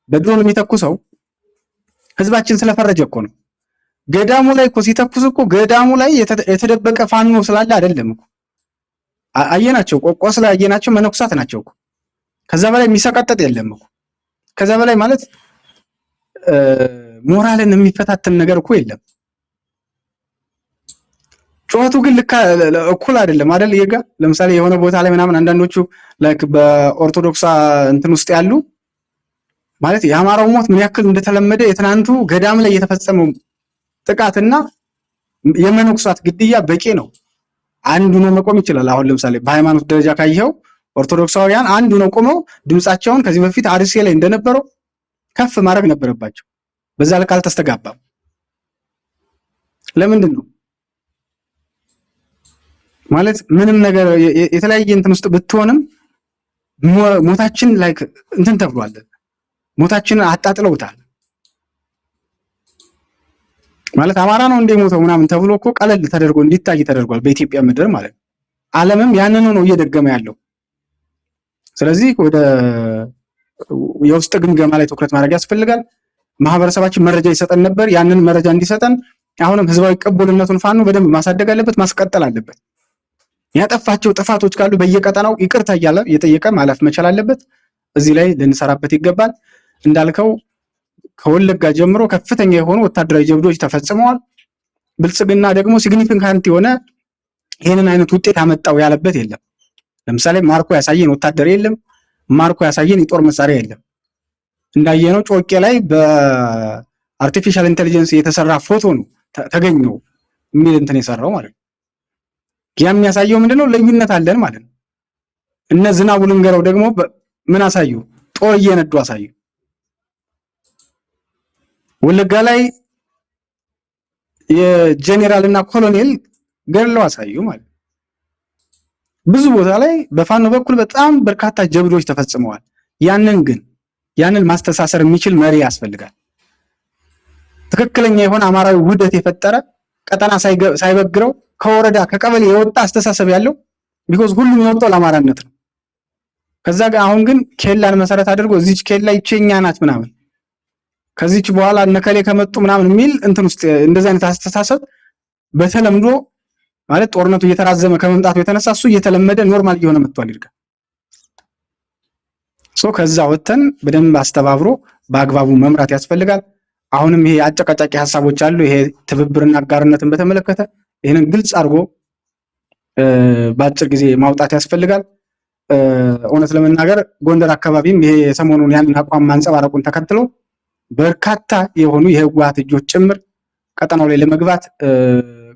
A: በድሮን የሚተኩሰው ህዝባችን ስለፈረጀ እኮ ነው። ገዳሙ ላይ እኮ ሲተኩስ እኮ ገዳሙ ላይ የተደበቀ ፋኖ ስላለ አይደለም እኮ አየናቸው። ቆቆስ ላይ አየናቸው መነኩሳት ናቸው እኮ። ከዛ በላይ የሚሰቀጥጥ የለም እኮ። ከዛ በላይ ማለት ሞራልን የሚፈታተን ነገር እኮ የለም። ጩኸቱ ግን እኩል አይደለም አይደል? ይርጋ ለምሳሌ የሆነ ቦታ ላይ ምናምን አንዳንዶቹ ላይክ በኦርቶዶክስ እንትን ውስጥ ያሉ ማለት የአማራው ሞት ምን ያክል እንደተለመደ የትናንቱ ገዳም ላይ የተፈጸመው ጥቃትና የመነኩሳት ግድያ በቂ ነው። አንዱ ነው መቆም ይችላል። አሁን ለምሳሌ በሃይማኖት ደረጃ ካየኸው ኦርቶዶክሳውያን አንዱ ነው ቆመው ድምጻቸውን ከዚህ በፊት አርሲ ላይ እንደነበረው ከፍ ማድረግ ነበረባቸው። በዛ ልክ አልተስተጋባም። ለምንድን ነው ማለት ምንም ነገር የተለያየ እንትን ውስጥ ብትሆንም ሞታችን ላይክ እንትን ተብሏል። ሞታችንን አጣጥለውታል። ማለት አማራ ነው እንደሞተው ምናምን ተብሎ እኮ ቀለል ተደርጎ እንዲታይ ተደርጓል በኢትዮጵያ ምድር ማለት ነው። ዓለምም ያንኑ ነው እየደገመ ያለው። ስለዚህ ወደ የውስጥ ግምገማ ላይ ትኩረት ማድረግ ያስፈልጋል። ማህበረሰባችን መረጃ ይሰጠን ነበር። ያንን መረጃ እንዲሰጠን አሁንም ህዝባዊ ቅቡልነቱን ፋኖ በደንብ ማሳደግ አለበት፣ ማስቀጠል አለበት። ያጠፋቸው ጥፋቶች ካሉ በየቀጠናው ይቅርታ እያለ እየጠየቀ ማለፍ መቻል አለበት። እዚህ ላይ ልንሰራበት ይገባል። እንዳልከው ከወለጋ ጀምሮ ከፍተኛ የሆኑ ወታደራዊ ጀብዶች ተፈጽመዋል። ብልጽግና ደግሞ ሲግኒፊካንት የሆነ ይሄንን አይነት ውጤት ያመጣው ያለበት የለም። ለምሳሌ ማርኮ ያሳየን ወታደር የለም። ማርኮ ያሳየን የጦር መሳሪያ የለም። እንዳየነው ጮቄ ላይ አርቲፊሻል ኢንተለጀንስ የተሰራ ፎቶ ነው ተገኘው የሚል እንትን የሰራው ማለት ነው። ያ የሚያሳየው ምንድነው? ልዩነት አለን ማለት ነው። እነ ዝናቡ ልንገረው ደግሞ ምን አሳዩ? ጦር እየነዱ አሳዩ። ወለጋ ላይ የጄኔራል እና ኮሎኔል ገድለው አሳዩ ማለት ነው። ብዙ ቦታ ላይ በፋኖ በኩል በጣም በርካታ ጀብዶች ተፈጽመዋል። ያንን ማስተሳሰር የሚችል መሪ ያስፈልጋል። ትክክለኛ የሆነ አማራዊ ውህደት የፈጠረ ቀጠና ሳይበግረው ከወረዳ ከቀበሌ የወጣ አስተሳሰብ ያለው ቢኮዝ ሁሉም የወጣው ለአማራነት ነው። ከዛ ጋር አሁን ግን ኬላን መሰረት አድርጎ እዚች ኬላ ይቸኛ ናት ምናምን ከዚች በኋላ እነከሌ ከመጡ ምናምን የሚል እንትን ውስጥ እንደዚህ አይነት አስተሳሰብ በተለምዶ ማለት ጦርነቱ እየተራዘመ ከመምጣቱ የተነሳ እሱ እየተለመደ ኖርማል እየሆነ መጥቷል ይልካ ከዛ ወተን በደንብ አስተባብሮ በአግባቡ መምራት ያስፈልጋል። አሁንም ይሄ አጨቃጫቂ ሐሳቦች አሉ። ይሄ ትብብርና አጋርነትን በተመለከተ ይሄንን ግልጽ አድርጎ በአጭር ጊዜ ማውጣት ያስፈልጋል። እውነት ለመናገር ጎንደር አካባቢም ይሄ ሰሞኑን ያንን አቋም ማንጸባረቁን ተከትሎ በርካታ የሆኑ የህወሓት እጆች ጭምር ቀጠናው ላይ ለመግባት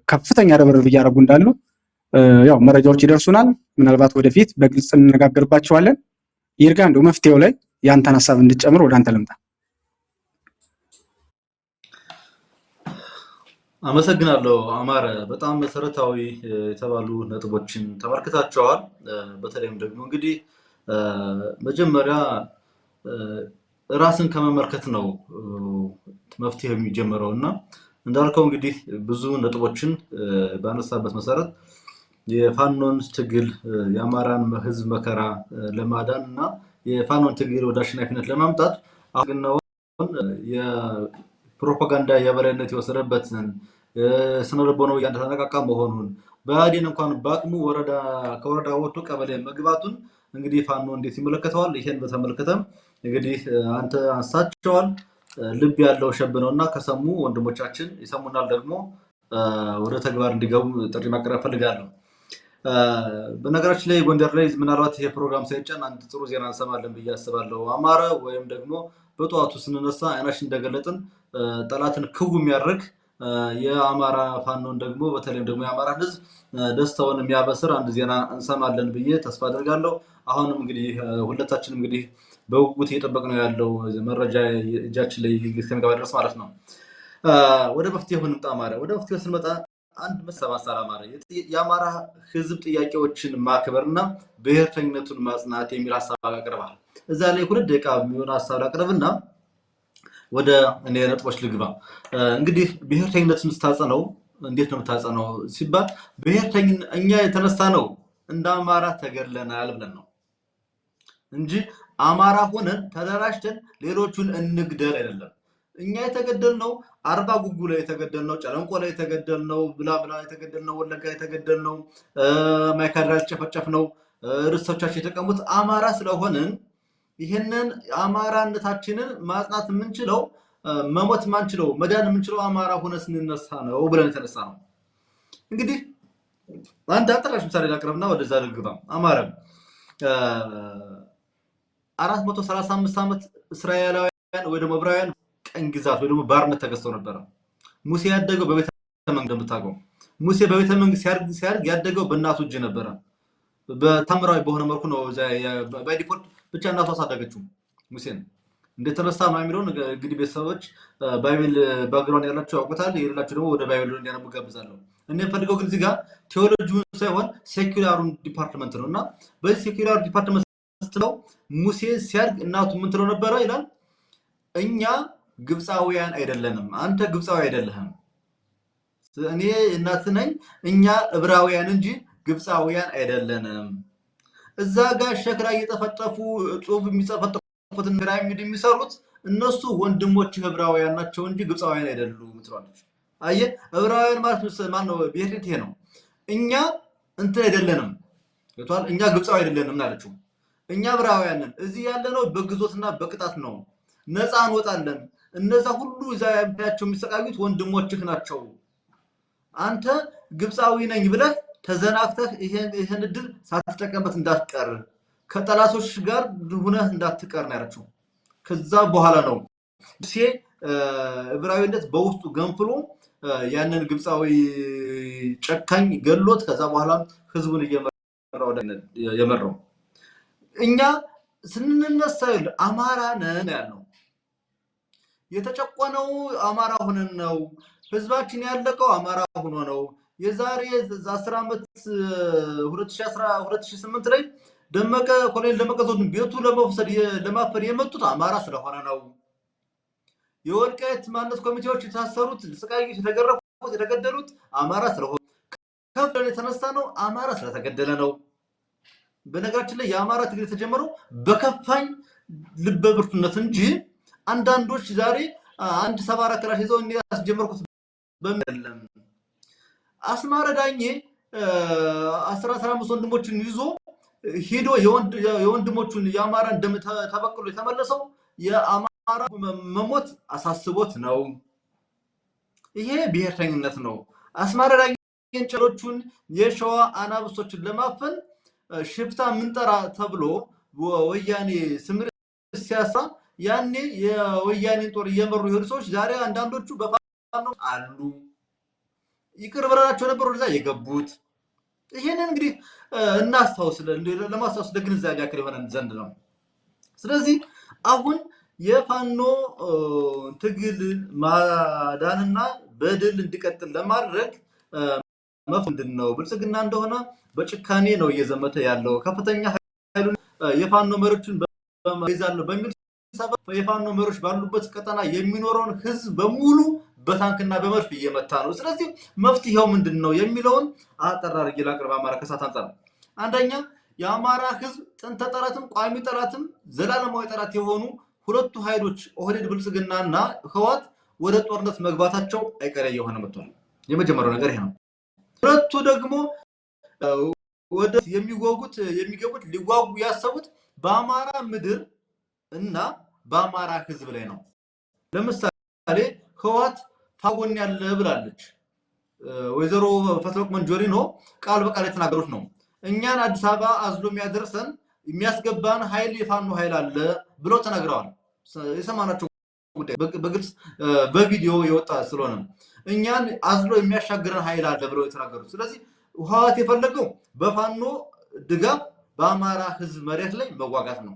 A: ከፍተኛ ርብርብ እያደረጉ እንዳሉ ያው መረጃዎች ይደርሱናል። ምናልባት ወደፊት በግልጽ እንነጋገርባቸዋለን። ይርጋ እንደው መፍትሄው ላይ ያንተን ሐሳብ እንድጨምር ወደ አንተ ልምጣ።
B: አመሰግናለሁ አማረ። በጣም መሰረታዊ የተባሉ ነጥቦችን ተመልክታቸዋል። በተለይም ደግሞ እንግዲህ መጀመሪያ ራስን ከመመልከት ነው መፍትሄ የሚጀምረው እና እንዳልከው እንግዲህ ብዙ ነጥቦችን ባነሳበት መሰረት የፋኖን ትግል የአማራን ህዝብ መከራ ለማዳን እና የፋኖን ትግል ወደ አሸናፊነት ለማምጣት አግናውን የፕሮፓጋንዳ የበላይነት የወሰደበትን ስነ ልቦናው ያንተነቃቃ መሆኑን ብአዴን እንኳን በአቅሙ ከወረዳ ወጥቶ ቀበሌ መግባቱን እንግዲህ ፋኖ እንዴት ይመለከተዋል? ይሄን በተመለከተም እንግዲህ አንተ አንሳቸዋል። ልብ ያለው ሸብ ነውና ከሰሙ ወንድሞቻችን ይሰሙናል፣ ደግሞ ወደ ተግባር እንዲገቡ ጥሪ ማቅረብ ፈልጋለሁ። በነገራችን ላይ ጎንደር ላይ ምናልባት ይሄ ፕሮግራም ሳይጫን አንድ ጥሩ ዜና እንሰማለን ብዬ አስባለሁ። አማረ ወይም ደግሞ በጠዋቱ ስንነሳ አይናችን እንደገለጥን ጠላትን ክው የሚያደርግ የአማራ ፋኖን ደግሞ በተለይም ደግሞ የአማራ ህዝብ ደስታውን የሚያበስር አንድ ዜና እንሰማለን ብዬ ተስፋ አድርጋለሁ። አሁንም እንግዲህ ሁለታችንም እንግዲህ በውጉት እየጠበቅነው ያለው መረጃ እጃችን ላይ እስከሚገባ ድረስ ማለት ነው። ወደ መፍትሄው እንምጣ። አማረ ወደ መፍትሄው ስንመጣ አንድ መሰባሰብ አማረ የአማራ ህዝብ ጥያቄዎችን ማክበርና ብሔርተኝነቱን ማጽናት የሚል ሀሳብ አቅርበሃል። እዛ ላይ 2 ደቂቃ የሚሆን ሀሳብ አቅርብና ወደ እኔ ነጥቦች ልግባ። እንግዲህ ብሔርተኝነትን ስታጸነው እንዴት ነው የምታጸነው ሲባል እኛ የተነሳ ነው እንደ አማራ ተገድለናል ብለን ነው እንጂ አማራ ሆነን ተደራጅተን ሌሎቹን እንግደል አይደለም። እኛ የተገደልነው አርባ ጉጉ ላይ የተገደልነው፣ ጨለንቆ ላይ የተገደልነው፣ ብላብላ የተገደልነው፣ ወለጋ የተገደልነው፣ ማይካድራ የተጨፈጨፍነው፣ ርዕሶቻችን የተቀሙት አማራ ስለሆንን ይሄንን አማራነታችንን ማጽናት የምንችለው መሞት ማንችለው መዳን የምንችለው አማራ ሆነ ስንነሳ ነው ብለን የተነሳ ነው። እንግዲህ አንድ አጠራሽ ምሳሌ ላቅርብና ወደዛ ልግባ። አማራ 435 ዓመት እስራኤላውያን ወይ ደግሞ ዕብራውያን ቀኝ ግዛት ወይ ደግሞ ባርነት ተገዝተው ነበረ። ሙሴ ያደገው በቤተ መንግስት እንደምታውቀው ሙሴ በቤተ መንግስት ሲያድግ ያደገው በእናቱ እጅ ነበረ። በታምራዊ በሆነ መልኩ ነው ባይ ዲፎልት ብቻ እናቱ አሳደገችው ሙሴን። እንደተነሳ ነው የሚለውን እንግዲህ ቤተሰቦች ባይብል ባክግራውንድ ያላችሁ ያውቁታል፣ የሌላችሁ ደግሞ ወደ ባይብል እንዲያነቡ ጋብዛለሁ። እኔ ፈልገው ግን እዚህ ጋር ቴዎሎጂውን ሳይሆን ሴኩላሩን ዲፓርትመንት ነው እና በዚህ ሴኩላር ዲፓርትመንት ነው ሙሴ ሲያድግ እናቱ ምን ትለው ነበረ ይላል፣ እኛ ግብፃውያን አይደለንም፣ አንተ ግብፃዊ አይደለህም፣ እኔ እናት ነኝ፣ እኛ ዕብራውያን እንጂ ግብፃውያን አይደለንም። እዛ ጋር ሸክላ እየጠፈጠፉ ጽሁፍ የሚጠፈጠፉትን ፒራሚድ የሚሰሩት እነሱ ወንድሞች ዕብራውያን ናቸው እንጂ ግብፃውያን አይደሉም ትላለች። አየህ፣ ዕብራውያን ማለት ማነው? ብሔርት ይሄ ነው። እኛ እንትን አይደለንም ይቷል፣ እኛ ግብፃዊ አይደለንም አለችው። እኛ ዕብራውያን ነን። እዚህ ያለነው በግዞትና በቅጣት ነው። ነፃ እንወጣለን። እነዛ ሁሉ እዛ ያምታቸው የሚሰቃዩት ወንድሞችህ ናቸው። አንተ ግብፃዊ ነኝ ብለህ ተዘናግተህ ይሄን እድል ሳትጠቀምበት እንዳትቀር፣ ከጠላቶች ጋር ሆነህ እንዳትቀር ነው ያለችው። ከዛ በኋላ ነው ሙሴ ዕብራዊነት በውስጡ ገንፍሎ ያንን ግብፃዊ ጨካኝ ገሎት ከዛ በኋላ ህዝቡን የመራው እኛ ስንነሳ አማራ ነን ያለው የተጨቆነው አማራ ሆነን ነው ህዝባችን ያለቀው አማራ ሆኖ ነው የዛሬ 10 ዓመት 2008 ላይ ደመቀ ኮሎኔል ደመቀ ዘውዱን ቤቱ ለማፈር የመጡት አማራ ስለሆነ ነው የወልቃይት ማንነት ኮሚቴዎች የታሰሩት ስቃይ የተገረፉት የተገደሉት አማራ ስለሆነ ከፍለ የተነሳ ነው አማራ ስለተገደለ ነው በነገራችን ላይ የአማራ ትግል የተጀመረው በከፋኝ ልበብርቱነት እንጂ አንዳንዶች ዛሬ አንድ 74 ክላሽ ይዘው እንዴ ያስጀመርኩት በመለም አስማረ ዳኜ 15 ወንድሞችን ይዞ ሄዶ የወንድሞቹን የአማራን ደም ተበቅሎ የተመለሰው የአማራ መሞት አሳስቦት ነው ይሄ ብሔርተኝነት ነው አስማረ ዳኜን ጨሎቹን የሸዋ አናብሶችን ለማፈን ሽፍታ ምንጠራ ተብሎ ወያኔ ስምር ሲያሳ ያኔ የወያኔን ጦር እየመሩ ይሄዱ ሰዎች ዛሬ አንዳንዶቹ በፋኖ አሉ ይቅር ብለናቸው ነበር ወደዛ የገቡት ይሄንን እንግዲህ እናስተዋውስ ለማስተዋወስ ለግንዛቤ ያክል የሆነን ዘንድ ነው ስለዚህ አሁን የፋኖ ትግል ማዳንና በድል እንዲቀጥል ለማድረግ ምንድነው ብልጽግና እንደሆነ በጭካኔ ነው እየዘመተ ያለው ከፍተኛ ኃይሉን የፋኖ መሪዎችን በመይዛለው በሚል ሰበብ የፋኖ መሪዎች ባሉበት ቀጠና የሚኖረውን ህዝብ በሙሉ በታንክና በመድፍ እየመታ ነው ስለዚህ መፍትሄው ምንድነው የሚለውን አጠራር ይላቀርባ አማራ ከሳት አንፃር አንደኛ የአማራ ህዝብ ጥንተ ጠላትም ቋሚ ጠላትም ዘላለማዊ ጠላት የሆኑ ሁለቱ ኃይሎች ኦህዴድ ብልጽግናና ህወሓት ወደ ጦርነት መግባታቸው አይቀሬ የሆነ መጥቷል የመጀመሪያው ነገር ይሄ ነው ሁለቱ ደግሞ ወደ የሚገቡት ሊጓጉ ያሰቡት በአማራ ምድር እና በአማራ ህዝብ ላይ ነው ለምሳሌ ህወሓት ታጎን ያለ ብላለች ወይዘሮ ፈትለወቅ መንጆሪኖ ቃል በቃል የተናገሩት ነው እኛን አዲስ አበባ አዝሎ የሚያደርሰን የሚያስገባን ኃይል የፋኖ ኃይል አለ ብለው ተናግረዋል የሰማናቸው ጉዳይ በግልጽ በቪዲዮ የወጣ ስለሆነ እኛን አዝሎ የሚያሻግረን ኃይል አለ ብለው የተናገሩት ስለዚህ ህወሓት የፈለገው በፋኖ ድጋፍ በአማራ ህዝብ መሬት ላይ መዋጋት ነው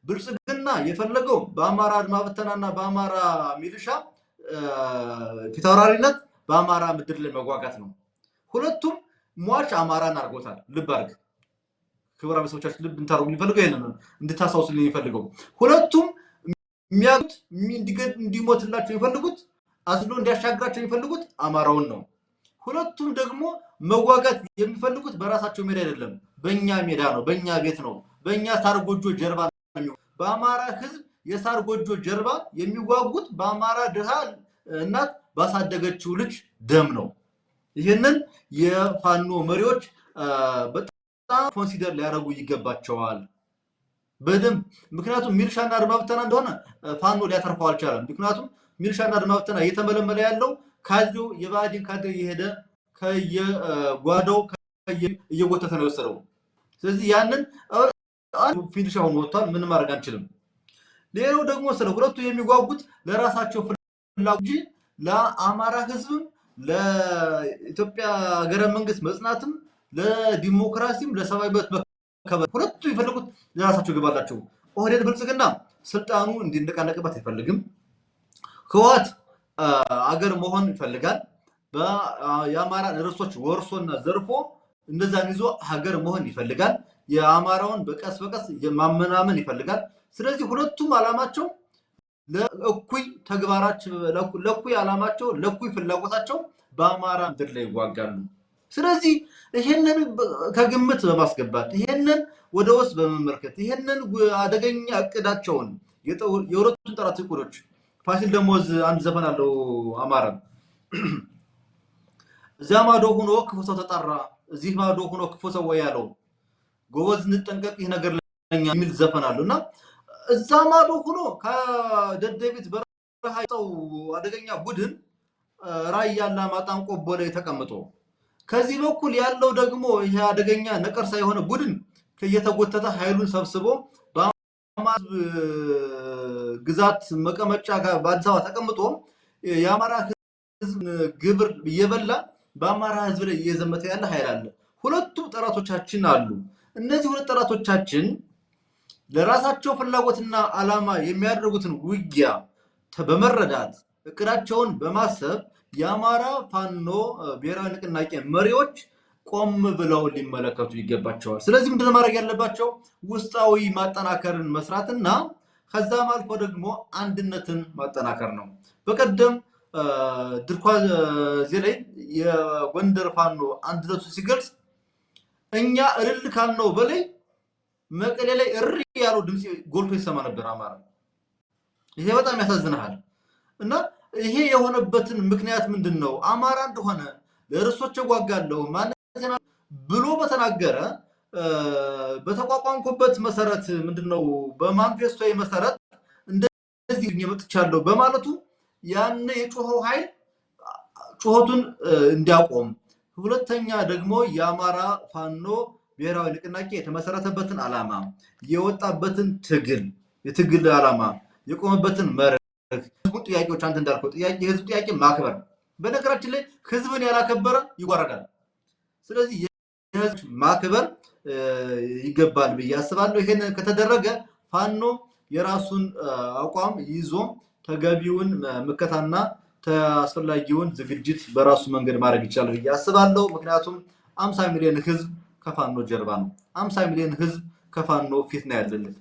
B: ብልጽግና የፈለገው በአማራ አድማ በተናና በአማራ ሚሊሻ ፊታውራሪነት በአማራ ምድር ላይ መዋጋት ነው ሁለቱም ሟች አማራን አርጎታል ልብ አርግ ክብራ ቤተሰቦቻችን ልብ እንታረጉ ሊፈልገው ይሄንን እንድታሳውስልኝ ይፈልገው ሁለቱም የሚያዩት እንዲሞትላቸው ይፈልጉት አዝሎ እንዲያሻግራቸው ይፈልጉት አማራውን ነው ሁለቱም ደግሞ መዋጋት የሚፈልጉት በራሳቸው ሜዳ አይደለም በእኛ ሜዳ ነው በእኛ ቤት ነው በእኛ ሳር ጎጆ ጀርባ ነው በአማራ ህዝብ የሳር ጎጆ ጀርባ የሚዋጉት በአማራ ድሃ እናት ባሳደገችው ልጅ ደም ነው ይሄንን የፋኖ መሪዎች በጣም ኮንሲደር ሊያደርጉ ይገባቸዋል በደም ምክንያቱም ሚልሻና አድማ በተና እንደሆነ ፋኖ ሊያተርፈው አልቻለም ምክንያቱም ሚልሻና አድማ በተና እየተመለመለ ያለው ካድሬው የባዲን ካድሬ እየሄደ ከየጓዳው እየጎተተ ነው የወሰደው ስለዚህ ያንን ፊኒሻውን ወጥቷል ምን ማድረግ አንችልም ሌላው ደግሞ ስለ ሁለቱ የሚጓጉት ለራሳቸው ፍላጎት ለአማራ ህዝብ ለኢትዮጵያ ሀገረ መንግስት መጽናትም ለዲሞክራሲም ለሰብአዊ መብት መከበር ሁለቱ ይፈልጉት ለራሳቸው ግባላቸው ኦህዴድ ብልጽግና ስልጣኑ እንዲነቃነቅበት አይፈልግም ህወሓት አገር መሆን ይፈልጋል በአማራ ርዕሶች ወርሶና ዘርፎ እንደዛን ይዞ ሀገር መሆን ይፈልጋል የአማራውን በቀስ በቀስ የማመናመን ይፈልጋል ስለዚህ ሁለቱም አላማቸው ለእኩይ ተግባራቸው ለእኩይ አላማቸው ለእኩይ ፍላጎታቸው በአማራ ምድር ላይ ይዋጋሉ ስለዚህ ይሄንን ከግምት በማስገባት ይሄንን ወደ ውስጥ በመመልከት ይሄንን አደገኛ እቅዳቸውን የሁለቱን ጠላት እቅዶች ፋሲል ደሞዝ አንድ ዘፈን አለው አማራ እዚያ ማዶ ሆኖ ክፉ ሰው ተጣራ እዚህ ማዶ ሆኖ ክፉ ሰው ያለው ጎበዝ እንጠንቀቅ ይሄ ነገር ለኛ የሚል ዘፈን አለውና እዛ ማዶ ሆኖ ከደደቢት በረሃው አደገኛ ቡድን ራያና ማጣን ቆቦ ላይ ተቀምጦ ከዚህ በኩል ያለው ደግሞ ይሄ አደገኛ ነቀርሳ የሆነ ቡድን ከየተጎተተ ኃይሉን ሰብስቦ በአማዝ ግዛት መቀመጫ ጋር በአዲስ አበባ ተቀምጦ የአማራ ህዝብ ግብር እየበላ በአማራ ህዝብ ላይ እየዘመተ ያለ ኃይል አለ። ሁለቱም ጠላቶቻችን አሉ። እነዚህ ሁለት ጠላቶቻችን ለራሳቸው ፍላጎትና ዓላማ የሚያደርጉትን ውጊያ በመረዳት እቅዳቸውን በማሰብ የአማራ ፋኖ ብሔራዊ ንቅናቄ መሪዎች ቆም ብለው ሊመለከቱ ይገባቸዋል። ስለዚህ ምንድነው ማድረግ ያለባቸው? ውስጣዊ ማጠናከርን መስራትና ከዛም አልፎ ደግሞ አንድነትን ማጠናከር ነው። በቀደም ድርኳዝ ላይ የጎንደር ፋኖ አንድነቱ ሲገልጽ እኛ እልል ካልነው በላይ መቀሌ ላይ እሪ ያለው ድምጽ ጎልቶ ይሰማ ነበር አማራ። ይሄ በጣም ያሳዝናል። እና ይሄ የሆነበትን ምክንያት ምንድነው? አማራ እንደሆነ ለርሶች ዋጋለው ማለት ብሎ በተናገረ በተቋቋምኩበት መሰረት ምንድነው በማንፌስቶዬ መሰረት እንደዚህ የመጥቻለሁ በማለቱ ያን የጮኸው ኃይል ጮኸቱን እንዲያቆም፣ ሁለተኛ ደግሞ የአማራ ፋኖ ብሔራዊ ንቅናቄ የተመሰረተበትን ዓላማ የወጣበትን የትግል ዓላማ የቆመበትን መርህ ህዝቡን ጥያቄዎች አንተ እንዳልከው የህዝብ ጥያቄ ማክበር። በነገራችን ላይ ህዝብን ያላከበረ ይዋረዳል። ስለዚህ የህዝብ ማክበር ይገባል ብዬ አስባለሁ። ይሄን ከተደረገ ፋኖ የራሱን አቋም ይዞ ተገቢውን ምከታና አስፈላጊውን ዝግጅት በራሱ መንገድ ማድረግ ይቻላል ብዬ አስባለሁ። ምክንያቱም 50 ሚሊዮን ህዝብ ከፋኖ ጀርባ ነው። 50 ሚሊዮን ህዝብ ከፋኖ ፊት ነው ያለለት።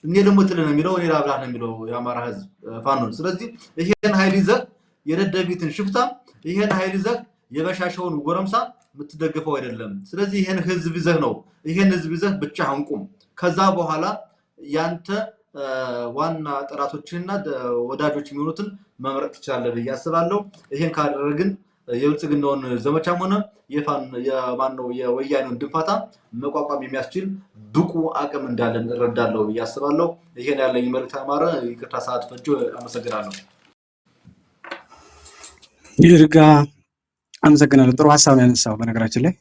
B: እኔ ደግሞ ትልነ የሚለው እኔ ላብላህ ነው የሚለው የአማራ ህዝብ ፋኖ። ስለዚህ ይሄን ኃይል ይዘህ የደደቢትን ሽፍታ፣ ይሄን ኃይል ይዘህ የበሻሸውን ጎረምሳ የምትደግፈው አይደለም። ስለዚህ ይሄን ህዝብ ይዘህ ነው ይሄን ህዝብ ይዘህ ብቻህን ቁም። ከዛ በኋላ ያንተ ዋና ጠላቶችና ወዳጆች የሚሆኑትን መምረጥ ትችላለህ ብዬ አስባለሁ። ይሄን ካደረግን የብልጽግናውን ዘመቻም ሆነ የማነው የወያኔውን ድንፋታ መቋቋም የሚያስችል ብቁ አቅም እንዳለን እረዳለሁ ብዬ አስባለሁ። ይሄን ያለኝ መልእክት አማረ። ይቅርታ ሰዓት ፈጆ። አመሰግናለሁ።
A: ይርጋ አመሰግናለሁ። ጥሩ ሀሳብ ነው ያነሳው። በነገራችን ላይ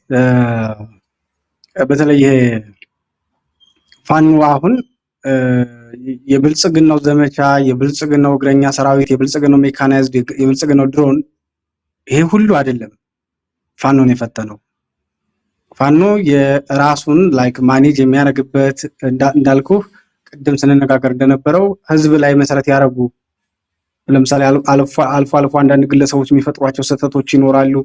A: በተለይ ይሄ ፋኖ አሁን የብልጽግናው ዘመቻ፣ የብልጽግናው እግረኛ ሰራዊት፣ የብልጽግናው ሜካናይዝድ፣ የብልጽግናው ድሮን ይሄ ሁሉ አይደለም ፋኖን የፈተነው። ፋኖ የራሱን ማኔጅ የሚያደርግበት እንዳልኩ ቅድም ስንነጋገር እንደነበረው ህዝብ ላይ መሰረት ያደረጉ ለምሳሌ አልፎ አልፎ አንዳንድ ግለሰቦች የሚፈጥሯቸው ስህተቶች ይኖራሉ።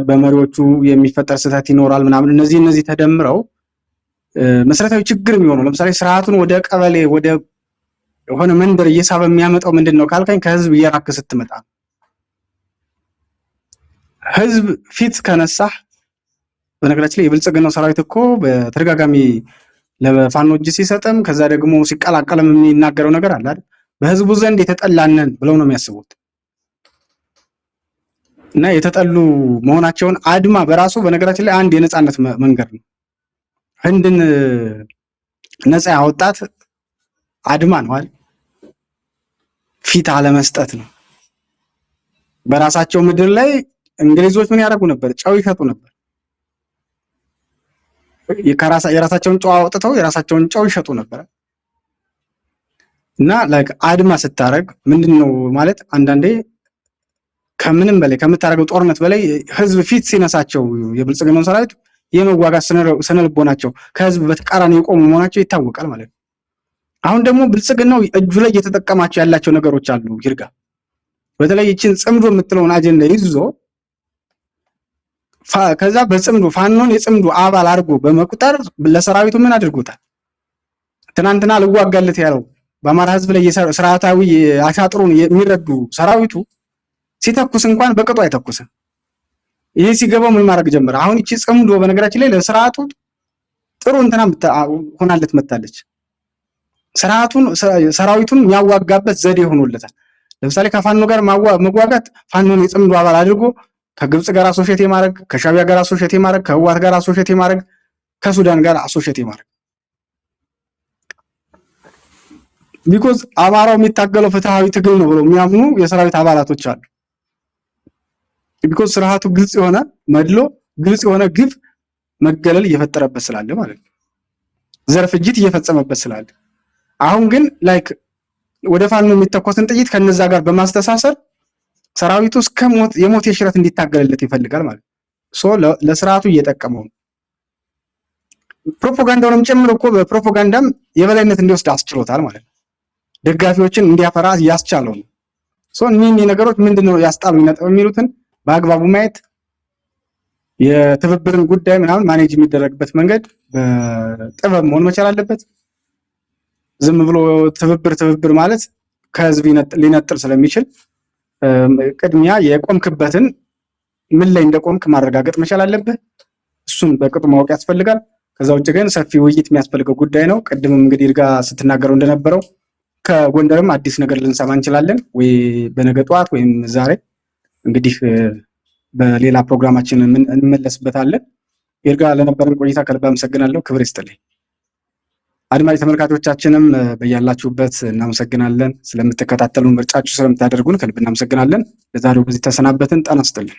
A: በመሪዎቹ የሚፈጠር ስህተት ይኖራል ምናምን። እነዚህ ተደምረው መሰረታዊ ችግር የሚሆነው ለምሳሌ ስርዓቱን ወደ ቀበሌ ወደ ሆነ መንደር እየሳበ የሚያመጣው ምንድነው ካልከኝ ከህዝብ እየራክ ስትመጣ ህዝብ ፊት ከነሳህ። በነገራችን ላይ የብልጽግናው ሰራዊት እኮ በተደጋጋሚ ለፋኖ እጅ ሲሰጥም ከዛ ደግሞ ሲቀላቀልም የሚናገረው ነገር አለ አይደል? በህዝቡ ዘንድ የተጠላነን ብለው ነው የሚያስቡት። እና የተጠሉ መሆናቸውን አድማ በራሱ በነገራችን ላይ አንድ የነጻነት መንገድ ነው። ህንድን ነፃ ያወጣት አድማ ነው አይደል? ፊት አለመስጠት ነው። በራሳቸው ምድር ላይ እንግሊዞች ምን ያደርጉ ነበር? ጨው ይሸጡ ነበር። የራሳቸውን ጨው አውጥተው የራሳቸውን ጨው ይሸጡ ነበር። እና አድማ ስታረግ ምንድነው ማለት አንዳንዴ ከምንም በላይ ከምታረገው ጦርነት በላይ ህዝብ ፊት ሲነሳቸው የብልጽግናው ሰራዊት የመዋጋት ስነልቦናቸው ከህዝብ በተቃራኒ የቆሙ መሆናቸው ይታወቃል ማለት ነው። አሁን ደግሞ ብልጽግናው እጁ ላይ እየተጠቀማቸው ያላቸው ነገሮች አሉ። ይርጋ በተለይ ይችን ጽምዶ የምትለውን አጀንዳ ይዞ ከዛ በጽምዶ ፋኖን የጽምዶ አባል አድርጎ በመቁጠር ለሰራዊቱ ምን አድርጎታል? ትናንትና ልዋጋለት ያለው በአማራ ህዝብ ላይ ስርዓታዊ አሻጥሩን የሚረዱ ሰራዊቱ ሲተኩስ እንኳን በቅጡ አይተኩስም። ይሄ ሲገባው ምን ማድረግ ጀመረ? አሁን እቺ ጽምዶ በነገራችን ላይ ለስርዓቱ ጥሩ እንትና ሆናለት መጣለች። ሰራዊቱን የሚያዋጋበት ዘዴ ሆኖለታል። ለምሳሌ ከፋኖ ጋር መዋጋት ፋኖን የጽምዶ አባል አድርጎ ከግብጽ ጋር አሶሼት የማድረግ ከሻቢያ ጋር አሶሼት የማድረግ ከህዋት ጋር አሶሼት የማድረግ ከሱዳን ጋር አሶሼት የማድረግ ቢኮዝ አማራው የሚታገለው ፍትሃዊ ትግል ነው ብለው የሚያምኑ የሰራዊት አባላቶች አሉ። ቢኮዝ ስርዓቱ ግልጽ የሆነ መድሎ ግልጽ የሆነ ግፍ መገለል እየፈጠረበት ስላለ ማለት ነው። ዘር ፍጅት እየፈጸመበት ስላለ አሁን ግን ወደ ፋኖ የሚተኮስን ጥይት ከነዛ ጋር በማስተሳሰር ሰራዊቱ እስከ የሞት የሽረት እንዲታገልለት ይፈልጋል ማለት ነው። ለስርዓቱ እየጠቀመው ነው። ፕሮፓጋንዳውንም ጨምሮ እኮ በፕሮፓጋንዳም የበላይነት እንዲወስድ አስችሎታል ማለት ነው። ደጋፊዎችን እንዲያፈራ ያስቻለው ነው። እኒህ ነገሮች ምንድነው ያስጣሉኝ ነጥብ የሚሉትን በአግባቡ ማየት፣ የትብብርን ጉዳይ ምናምን ማኔጅ የሚደረግበት መንገድ በጥበብ መሆን መቻል አለበት። ዝም ብሎ ትብብር ማለት ከህዝብ ሊነጥል ስለሚችል ቅድሚያ የቆምክበትን ምን ላይ እንደቆምክ ማረጋገጥ መቻል አለብህ። እሱን በቅጡ ማወቅ ያስፈልጋል። ከዛ ውጭ ግን ሰፊ ውይይት የሚያስፈልገው ጉዳይ ነው። ቅድምም እንግዲህ እርጋ ስትናገረው እንደነበረው ከጎንደርም አዲስ ነገር ልንሰማ እንችላለን፣ ወይ በነገ ጠዋት ወይም ዛሬ። እንግዲህ በሌላ ፕሮግራማችን እንመለስበታለን። ይርጋ ለነበረን ቆይታ ከልብ አመሰግናለሁ። ክብር ይስጥልኝ። አድማጭ ተመልካቾቻችንም በያላችሁበት እናመሰግናለን። ስለምትከታተሉን፣ ምርጫችሁ ስለምታደርጉን ከልብ እናመሰግናለን። ለዛሬው በዚህ ተሰናበትን። ጤና ይስጥልኝ።